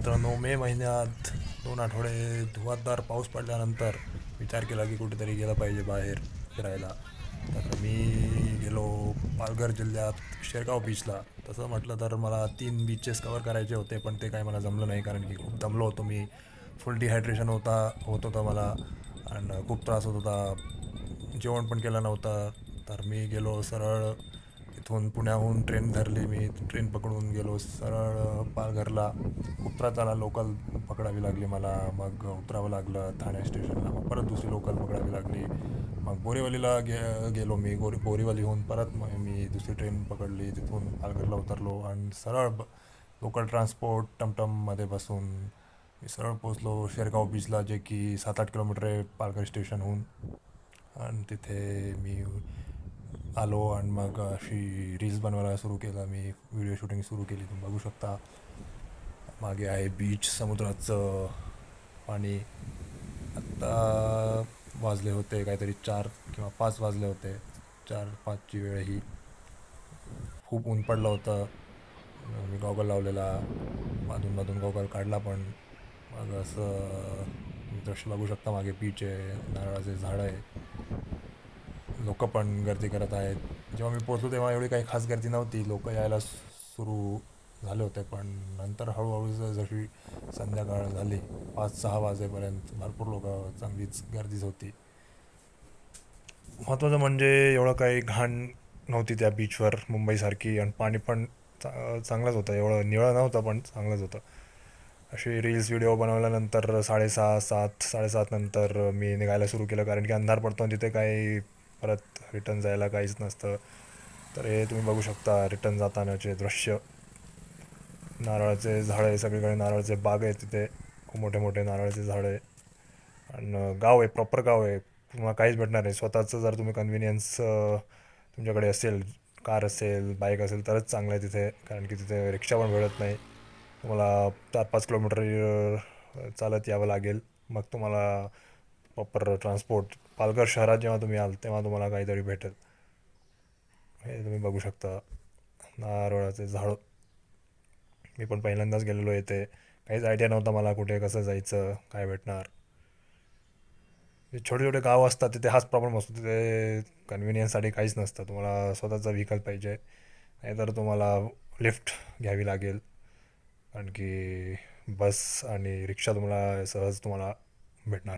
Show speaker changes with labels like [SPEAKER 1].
[SPEAKER 1] मित्रांनो, मे महिन्यात 2 आठवडे धुवाधार पाऊस पडल्यानंतर विचार केला की कुठेतरी गेलं पाहिजे बाहेर फिरायला. तर मी गेलो पालघर जिल्ह्यात शेरगाव बीचला. तसं म्हटलं तर मला 3 बीचेस कवर करायचे होते, पण ते काही मला जमलं नाही कारण की खूप दमलो होतो मी. फुल डिहायड्रेशन होत होतं मला आणि खूप त्रास होत होता. जेवण पण केलं नव्हतं. तर मी गेलो सरळ इथून पुण्याहून ट्रेन धरली. मी ट्रेन पकडून गेलो सरळ पालघरला. खूप त्रास झाला. लोकल पकडावी लागली मला. मग उतरावं लागलं ठाणे स्टेशनला. मग परत दुसरी लोकल पकडावी लागली. मग बोरीवलीला गेलो मी. बोरीवलीहून परत मग मी दुसरी ट्रेन पकडली. तिथून पालघरला उतरलो आणि सरळ लोकल ट्रान्सपोर्ट टमटममध्ये बसून मी सरळ पोचलो शेरगाव बीचला, जे की 7-8 किलोमीटर आहे पालघर स्टेशनहून. आणि तिथे मी आलो आणि मग अशी रील्स बनवायला सुरू केलं. मी व्हिडिओ शूटिंग सुरू केली. तुम्ही बघू शकता मागे आहे बीच, समुद्राचं पाणी. आत्ता वाजले होते काहीतरी 4 किंवा 5 वाजले होते. 4-5ची वेळ ही. खूप ऊन पडलं होतं. मी गॉगल लावलेला, मधून गॉगल काढला पण. मग असं तुम्ही दृश्य बघू शकता. मागे बीच आहे, नारळाचे झाड आहे, लोक पण गर्दी करत आहेत. जेव्हा मी पोचलो तेव्हा एवढी काही खास गर्दी नव्हती. लोक यायला सुरू झाले होते, पण नंतर हळूहळू जशी संध्याकाळ झाली 5-6 वाजेपर्यंत भरपूर लोक, चांगलीच गर्दीच होती. महत्त्वाचं म्हणजे एवढं काही घाण नव्हती त्या बीचवर मुंबईसारखी, आणि पाणी पण चांगलंच होतं. एवढं निळं नव्हतं पण चांगलंच होतं. अशी रील्स व्हिडिओ बनवल्यानंतर 6:30 7:30 नंतर मी निघायला सुरू केलं, कारण की अंधार पडतो आणि तिथे काही परत रिटर्न जायला काहीच नसतं. तर हे तुम्ही बघू शकता रिटर्न जातानाचे दृश्य. नारळाचे झाड आहे सगळीकडे, नारळाचे बाग आहे तिथे, खूप मोठे मोठे नारळाचे झाड आहे. आणि गाव आहे, प्रॉपर गाव आहे. तुम्हाला काहीच भेटणार नाही. स्वतःचं जर तुम्ही कन्व्हिनियन्स तुमच्याकडे असेल, कार असेल, बाईक असेल, तरच चांगलं आहे तिथे, कारण की तिथे रिक्षा पण मिळत नाही. तुम्हाला 4-5 किलोमीटर चालत यावं लागेल. मग तुम्हाला प्रॉपर ट्रान्सपोर्ट पालघर शहरात जेव्हा तुम्ही याल तेव्हा तुम्हाला काहीतरी भेटेल. हे तुम्ही बघू शकता नारळाचे झाड. मी पण पहिल्यांदाच गेलेलो येते. काहीच आयडिया नव्हता मला कुठे कसं जायचं, काय भेटणार. जे छोटे छोटे गाव असतात तिथे हाच प्रॉब्लेम असतो. तिथे कन्व्हिनियन्ससाठी काहीच नसतं. तुम्हाला स्वतःचा व्हेकल पाहिजे, नाहीतर तुम्हाला लिफ्ट घ्यावी लागेल, कारण की बस आणि रिक्षा तुम्हाला सहज भेटणार.